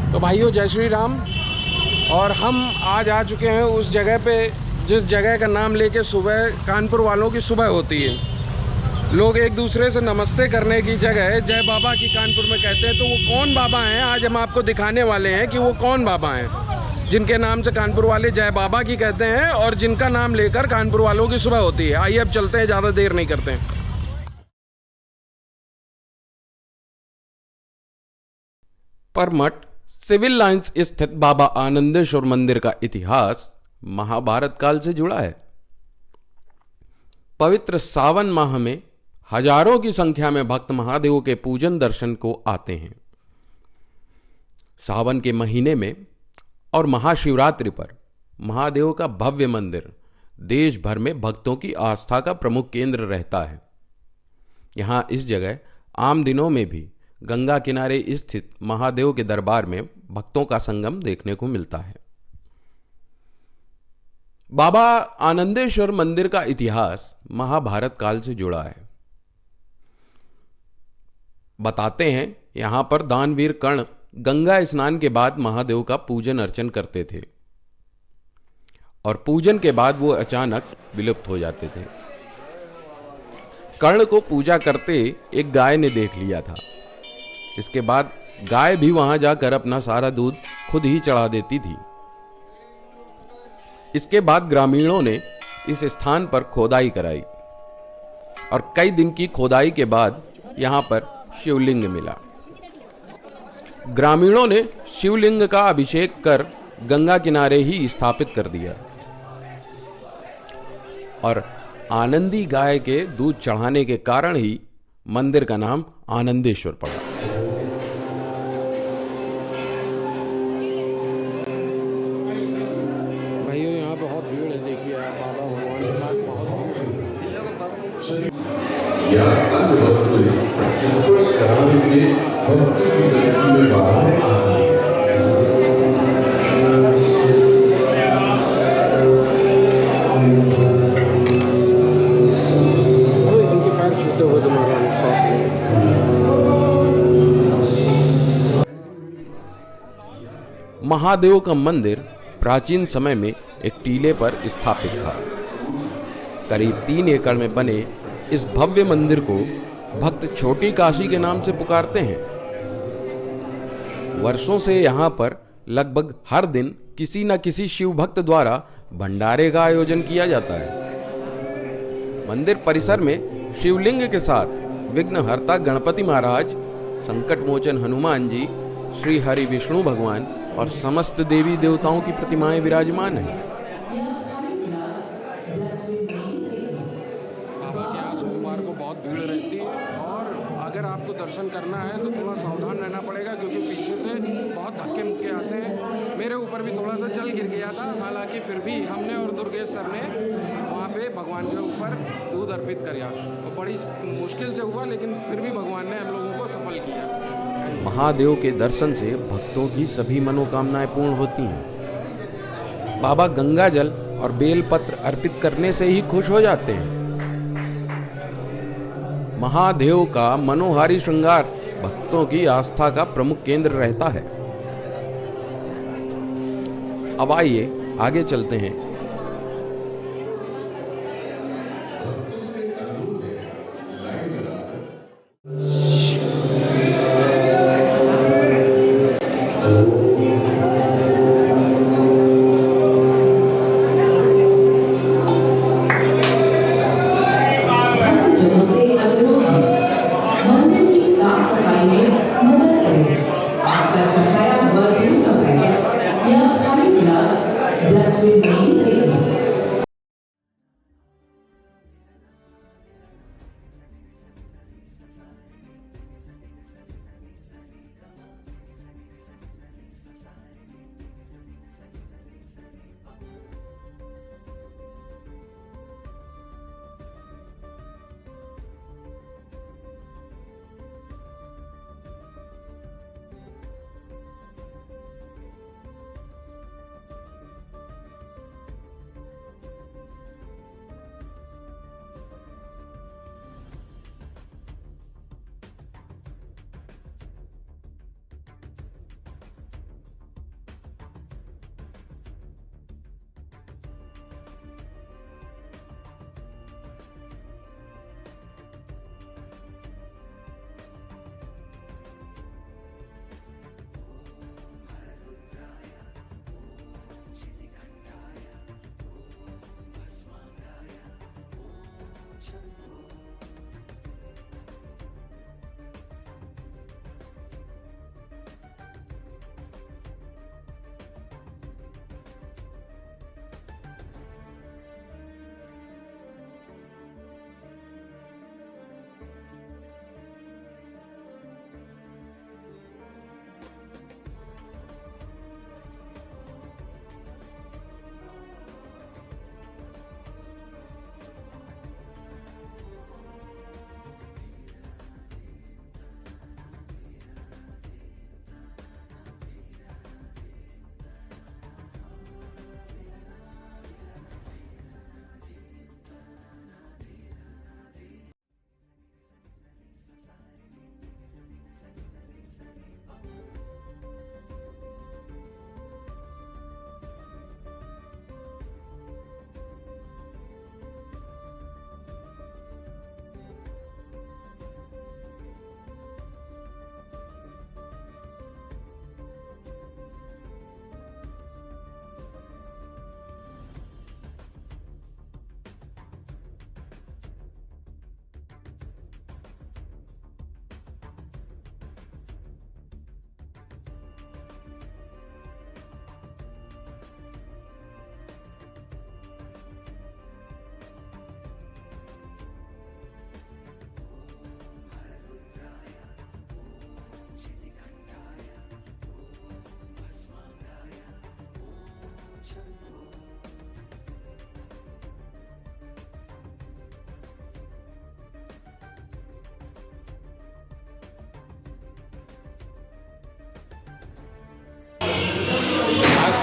तो भाइयों जय श्री राम। और हम आज आ चुके हैं उस जगह पे जिस जगह का नाम लेके सुबह कानपुर वालों की सुबह होती है। लोग एक दूसरे से नमस्ते करने की जगह है जय बाबा की कानपुर में कहते हैं। तो वो कौन बाबा हैं आज हम आपको दिखाने वाले हैं कि वो कौन बाबा हैं जिनके नाम से कानपुर वाले जय बाबा की कहते हैं और जिनका नाम लेकर कानपुर वालों की सुबह होती है। आइए अब चलते हैं, ज़्यादा देर नहीं करते हैं। परमठ सिविल लाइंस स्थित बाबा आनंदेश्वर मंदिर का इतिहास महाभारत काल से जुड़ा है। पवित्र सावन माह में हजारों की संख्या में भक्त महादेव के पूजन दर्शन को आते हैं। सावन के महीने में और महाशिवरात्रि पर महादेव का भव्य मंदिर देश भर में भक्तों की आस्था का प्रमुख केंद्र रहता है। यहां इस जगह आम दिनों में भी गंगा किनारे स्थित महादेव के दरबार में भक्तों का संगम देखने को मिलता है। बाबा आनंदेश्वर मंदिर का इतिहास महाभारत काल से जुड़ा है। बताते हैं यहां पर दानवीर कर्ण गंगा स्नान के बाद महादेव का पूजन अर्चन करते थे और पूजन के बाद वो अचानक विलुप्त हो जाते थे। कर्ण को पूजा करते एक गाय ने देख लिया था। इसके बाद गाय भी वहां जाकर अपना सारा दूध खुद ही चढ़ा देती थी। इसके बाद ग्रामीणों ने इस स्थान पर खोदाई कराई और कई दिन की खोदाई के बाद यहां पर शिवलिंग मिला। ग्रामीणों ने शिवलिंग का अभिषेक कर गंगा किनारे ही स्थापित कर दिया और आनंदी गाय के दूध चढ़ाने के कारण ही मंदिर का नाम आनंदेश्वर पड़ा। भाइयों यहाँ बहुत भीड़ है, देखिए आप बाबा भगवान के पास बहुत या अन्य वस्तुएं स्पर्श कराने से भक्ति की गति में बाधाएं आती हैं। इनके पैर छूते हुए तुम्हारा महादेव का मंदिर प्राचीन समय में एक टीले पर स्थापित था। करीब 3 एकड़ में बने इस भव्य मंदिर को भक्त छोटी काशी के नाम से पुकारते हैं। वर्षों से यहां पर लगभग हर दिन किसी न किसी शिव भक्त द्वारा भंडारे का आयोजन किया जाता है। मंदिर परिसर में शिवलिंग के साथ विघ्नहर्ता गणपति महाराज, संकट मोचन हनुमान जी, श्री हरि विष्णु भगवान और समस्त देवी देवताओं की प्रतिमाएं विराजमान हैं। बाबा के यहाँ सोमवार को बहुत भीड़ रहती है और अगर आपको दर्शन करना है तो थोड़ा सावधान रहना पड़ेगा क्योंकि पीछे से बहुत धक्के मुक्के आते हैं। मेरे ऊपर भी थोड़ा सा जल गिर गया था, हालांकि फिर भी हमने और दुर्गेश सर ने वहाँ पे भगवान के ऊपर दूध अर्पित किया। तो बड़ी मुश्किल से हुआ लेकिन फिर भी भगवान ने हम लोगों को सफल किया। महादेव के दर्शन से भक्तों की सभी मनोकामनाएं पूर्ण होती हैं। बाबा गंगा जल और बेलपत्र अर्पित करने से ही खुश हो जाते हैं। महादेव का मनोहारी श्रृंगार भक्तों की आस्था का प्रमुख केंद्र रहता है। अब आइए आगे चलते हैं। Just with me.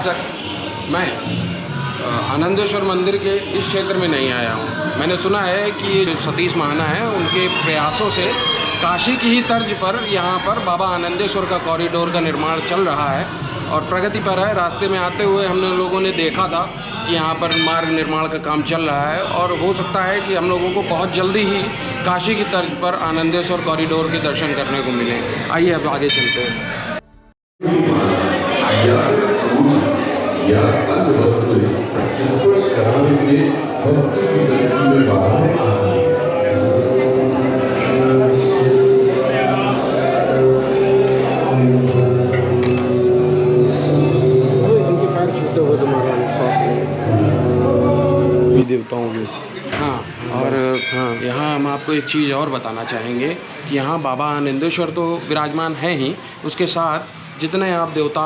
तक मैं आनंदेश्वर मंदिर के इस क्षेत्र में नहीं आया हूँ। मैंने सुना है कि ये जो सतीश महाना है उनके प्रयासों से काशी की ही तर्ज पर यहाँ पर बाबा आनंदेश्वर का कॉरिडोर का निर्माण चल रहा है और प्रगति पर है। रास्ते में आते हुए हमने लोगों ने देखा था कि यहाँ पर मार्ग निर्माण का काम चल रहा है और हो सकता है कि हम लोगों को बहुत जल्दी ही काशी की तर्ज पर आनंदेश्वर कॉरिडोर के दर्शन करने को मिले। आइए अब आगे चलते हैं। या अन्य वस्तुएं स्पर्श कराने से भक्ति की गति में बाधाएं आती हैं। इनके पैर छूते हुए तुम्हारा देवताओं के। हाँ, और हाँ, यहाँ हम आपको एक चीज़ और बताना चाहेंगे कि यहाँ बाबा आनंदेश्वर तो विराजमान है ही, उसके साथ जितने आप देवता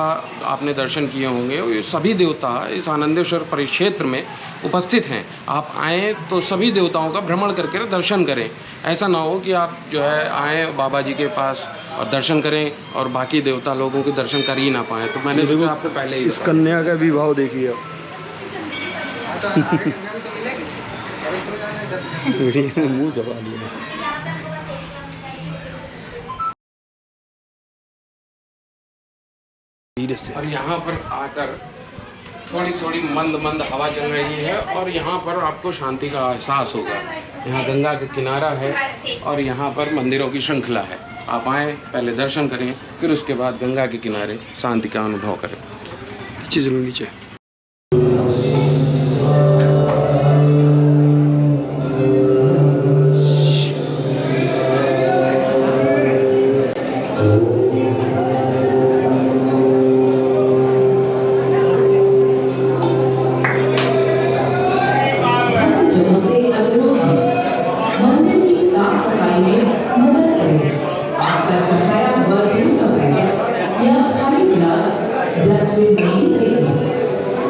आपने दर्शन किए होंगे ये सभी देवता इस आनंदेश्वर परिक्षेत्र में उपस्थित हैं। आप आएँ तो सभी देवताओं का भ्रमण करके दर्शन करें। ऐसा ना हो कि आप जो है आएँ बाबा जी के पास और दर्शन करें और बाकी देवता लोगों के दर्शन कर ही ना पाएँ। तो मैंने सोचा आपको पहले ही इस कन्या का विवाह देखिए मुँह जमा लिया। और यहाँ पर आकर थोड़ी थोड़ी मंद मंद हवा चल रही है और यहाँ पर आपको शांति का एहसास होगा। यहाँ गंगा का किनारा है और यहाँ पर मंदिरों की श्रृंखला है। आप आएँ, पहले दर्शन करें, फिर उसके बाद गंगा के किनारे शांति का अनुभव करें। नीचे चलो नीचे।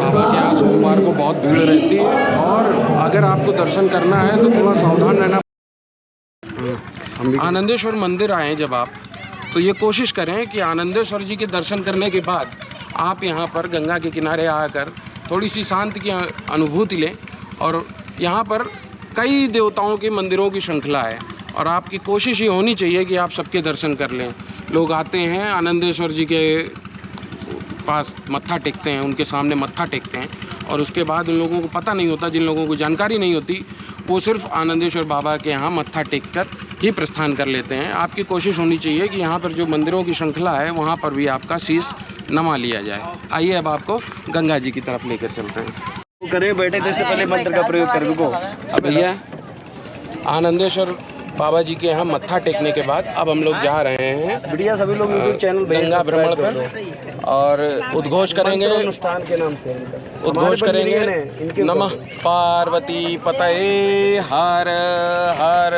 बाबा के यहाँ सोमवार को बहुत भीड़ रहती है और अगर आपको दर्शन करना है तो थोड़ा सावधान रहना। आनंदेश्वर मंदिर आएँ जब आप, तो ये कोशिश करें कि आनंदेश्वर जी के दर्शन करने के बाद आप यहाँ पर गंगा के किनारे आकर थोड़ी सी शांति की अनुभूति लें। और यहाँ पर कई देवताओं के मंदिरों की श्रृंखला है और आपकी कोशिश ये होनी चाहिए कि आप सबके दर्शन कर लें। लोग आते हैं आनंदेश्वर जी के पास मत्था टेकते हैं, उनके सामने मत्था टेकते हैं और उसके बाद उन लोगों को पता नहीं होता, जिन लोगों को जानकारी नहीं होती वो सिर्फ आनंदेश्वर बाबा के यहाँ मत्था टेक कर ही प्रस्थान कर लेते हैं। आपकी कोशिश होनी चाहिए कि यहाँ पर जो मंदिरों की श्रृंखला है वहाँ पर भी आपका शीश नमा लिया जाए। आइए अब आपको गंगा जी की तरफ लेकर चलते हैं। करें बैठे तो इससे पहले मंत्र का प्रयोग कर दो। अब भैया आनंदेश्वर बाबा जी के यहाँ मत्था टेकने के बाद अब हम लोग जा रहे हैं बढ़िया सभी लोग यूट्यूब चैनल गंगा भ्रमण पर और उद्घोष करेंगे, अनुष्ठान के नाम से उद्घोष करेंगे नमः पार्वती पतये हर हर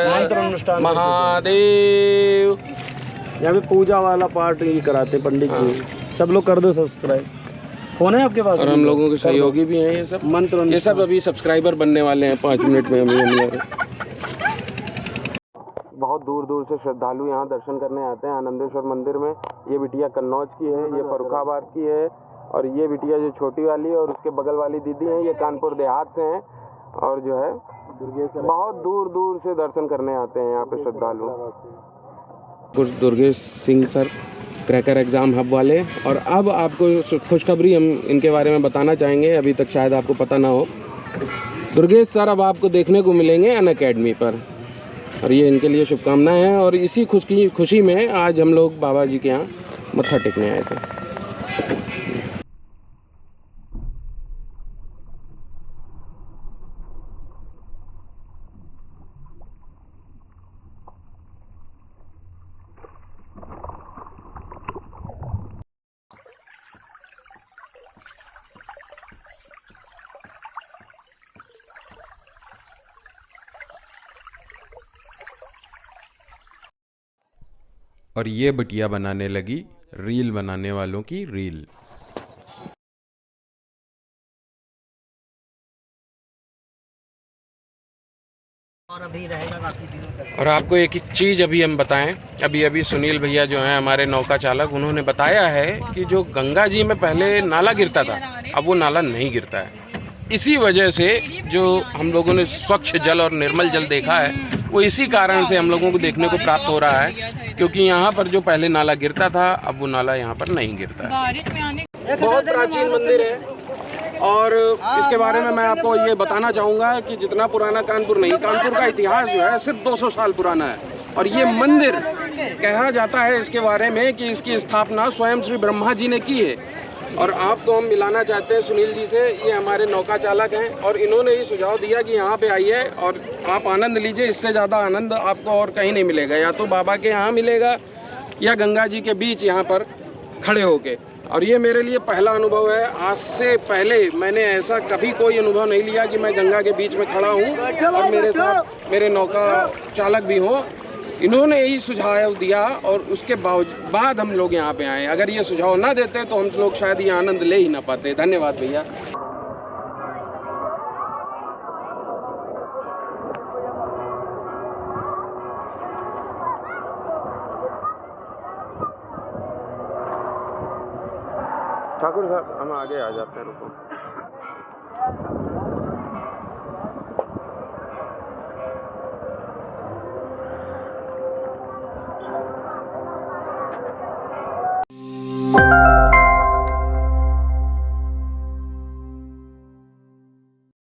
महादेव। यहाँ पे पूजा वाला पार्ट ये कराते पंडित जी। सब लोग कर दो सब्सक्राइब। फोन है आपके पास? और हम लोगों के सहयोगी भी हैं ये सब। मंत्र ये सब अभी सब्सक्राइबर बनने वाले हैं 5 मिनट में। हम बहुत दूर दूर से श्रद्धालु यहाँ दर्शन करने आते हैं आनंदेश्वर मंदिर में। ये बिटिया कन्नौज की है, ये फर्रुखाबाद की है और ये बिटिया जो छोटी वाली है और उसके बगल वाली दीदी हैं ये कानपुर देहात से हैं और जो है बहुत दूर दूर से दर्शन करने आते हैं यहाँ पे श्रद्धालु। कुछ Durgesh Singh sir cracker exam hub वाले। और अब आपको खुशखबरी हम इनके बारे में बताना चाहेंगे, अभी तक शायद आपको पता ना हो। दुर्गेश सर अब आपको देखने को मिलेंगे अनअकैडमी पर और ये इनके लिए शुभकामनाएं हैं। और इसी खुशी में आज हम लोग बाबा जी के यहाँ मत्था टेकने आए थे। और ये बिटिया बनाने लगी रील बनाने वालों की रील। और अभी रहेगा काफ़ी दिनों तक। और आपको एक चीज़ अभी हम बताएं, अभी सुनील भैया जो हैं हमारे नौका चालक, उन्होंने बताया है कि जो गंगा जी में पहले नाला गिरता था, अब वो नाला नहीं गिरता है। इसी वजह से जो हम लोगों ने स्वच्छ जल और निर्मल जल देखा है, वो इसी कारण से हम लोगों को देखने को प्राप्त हो रहा है, क्योंकि यहाँ पर जो पहले नाला गिरता था, अब वो नाला यहाँ पर नहीं गिरता है। बहुत प्राचीन मंदिर है और इसके बारे में मैं आपको ये बताना चाहूँगा कि जितना पुराना कानपुर नहीं, कानपुर का इतिहास जो है सिर्फ 200 साल पुराना है। और ये मंदिर कहा जाता है इसके बारे में कि इसकी स्थापना स्वयं श्री ब्रह्मा जी ने की है। और आपको हम मिलाना चाहते हैं सुनील जी से, ये हमारे नौका चालक हैं और इन्होंने ही सुझाव दिया कि यहाँ पे आइए और आप आनंद लीजिए। इससे ज़्यादा आनंद आपको और कहीं नहीं मिलेगा, या तो बाबा के यहाँ मिलेगा या गंगा जी के बीच यहाँ पर खड़े होके। और ये मेरे लिए पहला अनुभव है। आज से पहले मैंने ऐसा कभी कोई अनुभव नहीं लिया कि मैं गंगा के बीच में खड़ा हूँ और मेरे साथ मेरे नौका चालक भी हों। इन्होंने यही सुझाव दिया और उसके बाद हम लोग यहाँ पे आए। अगर ये सुझाव ना देते तो हम लोग शायद ये आनंद ले ही ना पाते। धन्यवाद भैया। ठाकुर साहब हम आगे आ जाते हैं, रुको।